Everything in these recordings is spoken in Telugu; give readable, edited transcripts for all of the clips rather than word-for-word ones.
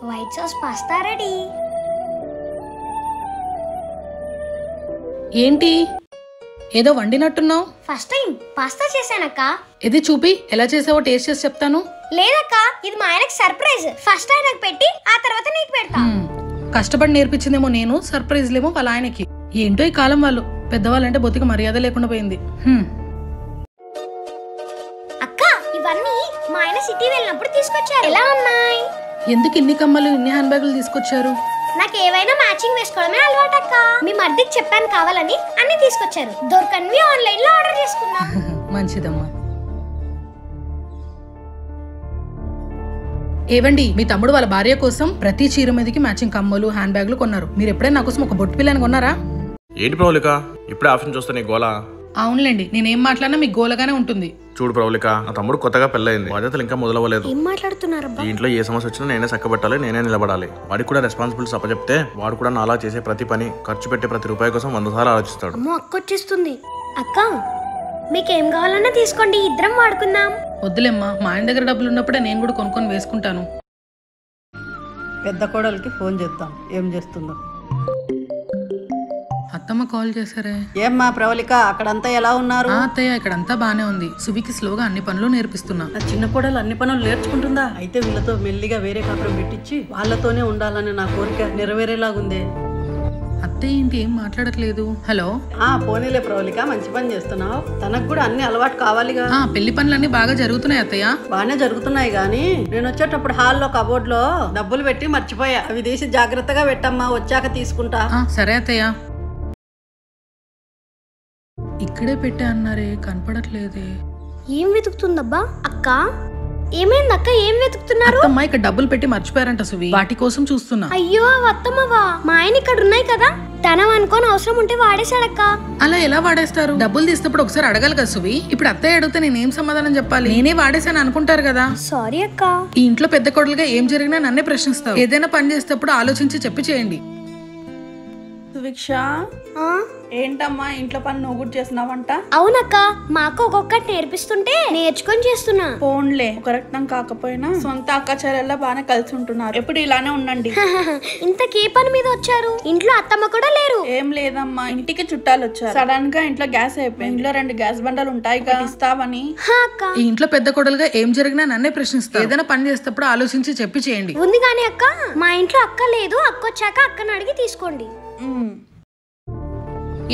White sauce pasta ready. ఏంటి ఏదో వండినట్టున్నావు? ఫస్ట్ టైం పాస్తా చేశానక్క. ఇది చూపి ఎలా చేసావో టేస్ట్ చేసి చెప్తాను. లేదక్క, ఇది మా ఆయనకి సర్ప్రైజ్. ఫస్ట్ ఆయనకు పెట్టి ఆ తర్వాత నీకు పెడతా. కష్టపడి నేర్పించిందేమో నేను, సర్ప్రైజ్ లేమో వాళ్ళ ఆయనకి. ఏంటో ఈ కాలం వాళ్ళు పెద్దవాళ్ళంటే బొత్తిగా మర్యాద లేకుండా పోయింది. అక్క, ఇవన్నీ మా ఆయన సిటీ వెళ్ళినప్పుడు తీసుకొచ్చారు. ఎలా ఉన్నాయి? ఎందుకు ఇన్ని కమ్మలు ఇన్ని హ్యాండ్ బ్యాగులు తీసుకొచ్చారు? నాకు ఏవైనా మ్యాచింగ్ వేసుకోవడమే అలవాటక్క. మీ మర్దికి చెప్పాను కావాలని అన్ని తీసుకొచ్చారు. దొరకనివి ఆన్లైన్ లో ఆర్డర్ చేసుకున్నా. మంచిదమ్మా. ఏవండి, మీ తమ్ముడు వాళ్ళ భార్య కోసం ప్రతి చీర మీదకి మ్యాచింగ్ కమ్మలు హ్యాండ్ బ్యాగులు కొన్నారు. మీరు ఎప్పుడైనా నా కోసం ఒక బొట్టు పిల్లని కొన్నారా? ఏంటి ప్రవళిక, ఇప్పుడే ఆప్షన్ చూస్తే నీ గోలా? అవునులేండి, నేనేం మాట్లాడినా మీకు గోలగానే ఉంటుంది. చూడు ప్రవళిక, నా తమ్ముడు కొత్తగా పెళ్ళయింది, బాధ్యతలు ఇంకా మొదలవ్వలేదు. ఏం మాట్లాడుతున్నారు? ఇంట్లో ఏ సమస్య వచ్చినా నేనే చక్కబెట్టాలి, నేనే నిలబడాలి. వాడికి కూడా రెస్పాన్సిబిలిటీస్ అప్పచెప్తే వాడు కూడా నాలా చేసే ప్రతి పని, ఖర్చు పెట్టే ప్రతి రూపాయి కోసం 100 సార్లు ఆలోచిస్తాడు. అమ్మో, అక్క వచ్చేస్తుంది. అక్క, మీకేం కావాలన్నా తీసుకోండి, ఇద్దరం వాడుకుందాం. వద్దులేమ్మా, మా ఆయన దగ్గర డబ్బులు ఉన్నప్పుడే నేను కూడా కొనుక్కొని వేసుకుంటాను. పెద్ద కోడలికి ఫోన్ చేద్దాం, ఏం చేస్తుందో. అత్తమ్మ కాల్ చేశారే. ఏమ్మా ప్రవళిక, అక్కడంతా ఎలా ఉన్నారు? అత్తయ్య, ఇక్కడంతా బానే ఉంది. సువికి స్లోగా అన్ని పనులు నేర్పిస్తున్నా. నా చిన్న కోడలు అన్ని పనులు నేర్చుకుంటుందా? అయితే వీళ్ళతో మెల్లిగా వేరే కాపురం పెట్టించి వాళ్ళతోనే ఉండాలని నా కోరిక నెరవేరేలాగుందే. అత్తయ్య ఏంటి ఏం మాట్లాడట్లేదు? హలో. పోనీలే ప్రవళిక, మంచి పని చేస్తున్నావు. తనకు కూడా అన్ని అలవాటు కావాలిగా. పెళ్లి పనులన్నీ బాగా జరుగుతున్నాయి అత్తయ్య. బాగానే జరుగుతున్నాయి గానీ నేను వచ్చేటప్పుడు హాల్లో కబోర్డ్ లో డబ్బులు పెట్టి మర్చిపోయా. అవి తీసి జాగ్రత్తగా పెట్టమ్మా, వచ్చాక తీసుకుంటా. సరే అత్తయ్య. ఇక్కడే పెట్టా అన్నారే, కనపడట్లేదే. ఏం వెతుకుతుందబ్బా? అక్క, ఏమైంది అక్క? ఏం వెతుకుతున్నారు? అత్తమ్మ ఇక్కడ డబ్బులు పెట్టి మర్చిపోయారంట సువి, వాటి కోసం చూస్తున్నా. అయ్యో, అత్తమ్మవా? మా ఆయన ఇక్కడ ఉన్నాయి కదా, తన అనుకోని అవసరం ఉంటే వాడేశాడక్క. అలా ఎలా వాడేస్తారు? డబ్బులు తీసినప్పుడు ఒకసారి అడగాలి కదా సువి. ఇప్పుడు అత్తయ్య అడిగితే నేనేం సమాధానం చెప్పాలి? నేనే వాడేసాను అనుకుంటారు కదా. సారీ అక్క. ఈ ఇంట్లో పెద్ద కొడలుగా ఏం జరిగినా నన్నే ప్రశ్నిస్తావు. ఏదైనా పని చేసేటప్పుడు ఆలోచించి చెప్పి చేయండి. సువిక్ష, ఏంటమ్మా ఇంట్లో పని నువ్వు కూడా చేస్తున్నావంట? అవునక్క, మా అక్క ఒక్కొక్కటి నేర్పిస్తుంటే నేర్చుకొని చేస్తున్నా. ఫోన్లే, ఒక రక్తం కాకపోయినా సొంత అక్క చెల్లెల్లా బానే కలిసి ఉంటున్నారు. ఎప్పుడు ఇలానే ఉండండి. ఇంతకీ పని మీద వచ్చారు? ఇంట్లో అత్తమ్మ కూడా లేరు. ఏం లేదమ్మా, ఇంటికి చుట్టాలు వచ్చారు. సడన్ గా ఇంట్లో గ్యాస్ అయిపోయింది. ఇంట్లో 2 గ్యాస్ బండలు ఉంటాయి కదా, ఇస్తావని. ఈ ఇంట్లో పెద్ద కొడలుగా ఏం జరిగినా నన్నే ప్రశ్నిస్తా. ఏదైనా పని చేసేటప్పుడు ఆలోచించి చెప్పి చేయండి. ఉంది కానీ అక్క, మా ఇంట్లో అక్క లేదు. అక్క వచ్చాక అక్కని అడిగి తీసుకోండి.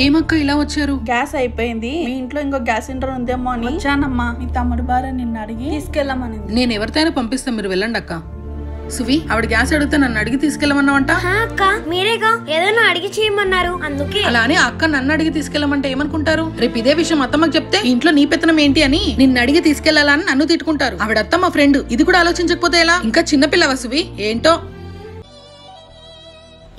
ఏమక్క ఇలా వచ్చారు? గ్యాస్ అయిపోయింది, మీ ఇంట్లో ఇంకో గ్యాస్ సిలిండర్ ఉందేమో అని వచ్చానమ్మా. మీ తమ్ముడు భార్య నిన్ను అడిగి తీసుకెళ్ళమని. నేను ఎవరితోనైనా పంపిస్తాను, మీరు వెళ్ళండి అక్క. సువి, ఆవిడ గ్యాస్ అడిగితే నన్ను అడిగి తీసుకెళ్ళమన్నావంట. అక్క, మీరేగా ఏదైనా అడిగి చేయమన్నారు, అందుకే. అలా అని అక్క నన్ను అడిగి తీసుకెళ్ళమంటే ఏమనుకుంటారు? రేపు ఇదే విషయం అత్తమ్మకి చెప్తే ఇంట్లో నీ పెత్తనం ఏంటి అని నిన్ను అడిగి తీసుకెళ్లాలని నన్ను తిట్టుకుంటారు. ఆవిడ అత్తమ్మ ఫ్రెండ్, ఇది కూడా ఆలోచించకపోతే ఎలా? ఇంకా చిన్నపిల్లవా సువి? ఏంటో.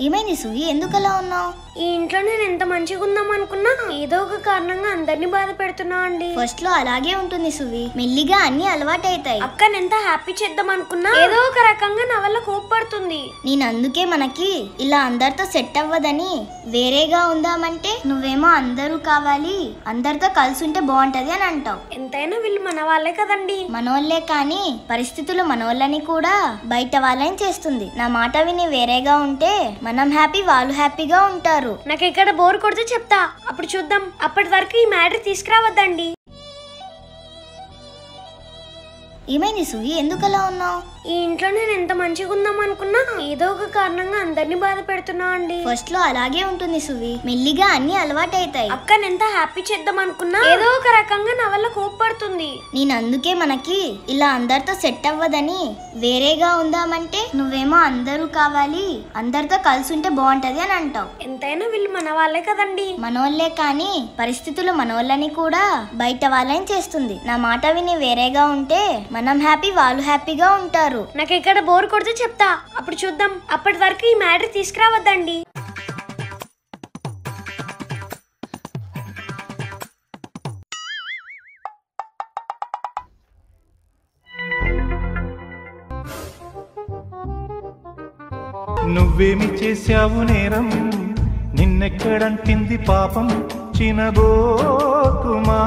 ఏమైంది సువి, ఎందుకలా ఉన్నావు? ఈ ఇంట్లో నేను ఎంత మంచిగా ఉందాం అనుకున్నా ఏదో ఒక కారణంగా అందరినీ బాధ పెడుతున్నా అండి. ఫస్ట్ లో అలాగే ఉంటుంది సువి, మెల్లిగా అన్ని అలవాటైతాయి. అక్కని ఎంత హ్యాపీ చేద్దాం అనుకున్నా ఏదో ఒక రకంగా నా వల్ల కోప్పడుతుంది. నేను అందుకే మనకి ఇలా అందరితో సెట్ అవ్వదని వేరేగా ఉందామంటే నువ్వేమో అందరూ కావాలి, అందరితో కలిసి ఉంటే బాగుంటది అని అంటావు. ఎంతైనా వీళ్ళు మన వాళ్ళే కదండి. మనోళ్లే కానీ పరిస్థితులు మనోళ్ళని కూడా బయట వాళ్ళని చేస్తుంది. నా మాట విని వేరేగా ఉంటే మనం హ్యాపీ, వాళ్ళు హ్యాపీగా ఉంటారు. నాకు ఇక్కడ బోర్ కొడితే చెప్తా, అప్పుడు చూద్దాం. అప్పటి వరకు ఈ మ్యాటర్ తీసుకురావద్దండి. ఏమైంది సువి, ఎందుకలా ఉన్నావు? ఈ ఇంట్లో నేను ఎంత మంచిగా ఉందాం అనుకున్నా ఏదో ఒక కారణంగా అందరినీ బాధ పెడుతున్నా అండి. ఫస్ట్ లో అలాగే ఉంటుంది సువి, మెల్లిగా అన్ని అలవాటైతాయి. అక్కని ఎంత హ్యాపీ చేద్దాం అనుకున్నా ఏదో ఒక రకంగా నా వల్ల కోప్పడుతుంది. నేను అందుకే మనకి ఇలా అందరితో సెట్ అవ్వదని వేరేగా ఉందామంటే నువ్వేమో అందరూ కావాలి, అందరితో కలిసి ఉంటే బాగుంటది అని అంటావు. ఎంతైనా వీళ్ళు మన వాళ్ళే కదండి. మనోళ్లే కానీ పరిస్థితులు మనోళ్ళని కూడా బయట వాళ్ళని చేస్తుంది. నా మాట విని వేరేగా ఉంటే మనం హ్యాపీ, వాళ్ళు హ్యాపీగా ఉంటారు. నాకు ఇక్కడ బోర్ కొడితే చెప్తా, అప్పుడు చూద్దాం. అప్పటి వరకు ఈ మ్యాటర్ తీసుకురావద్దండి. నువ్వేమి చేశావు నేరం, నిన్నెక్కడంటింది పాపం చినబోకుమా.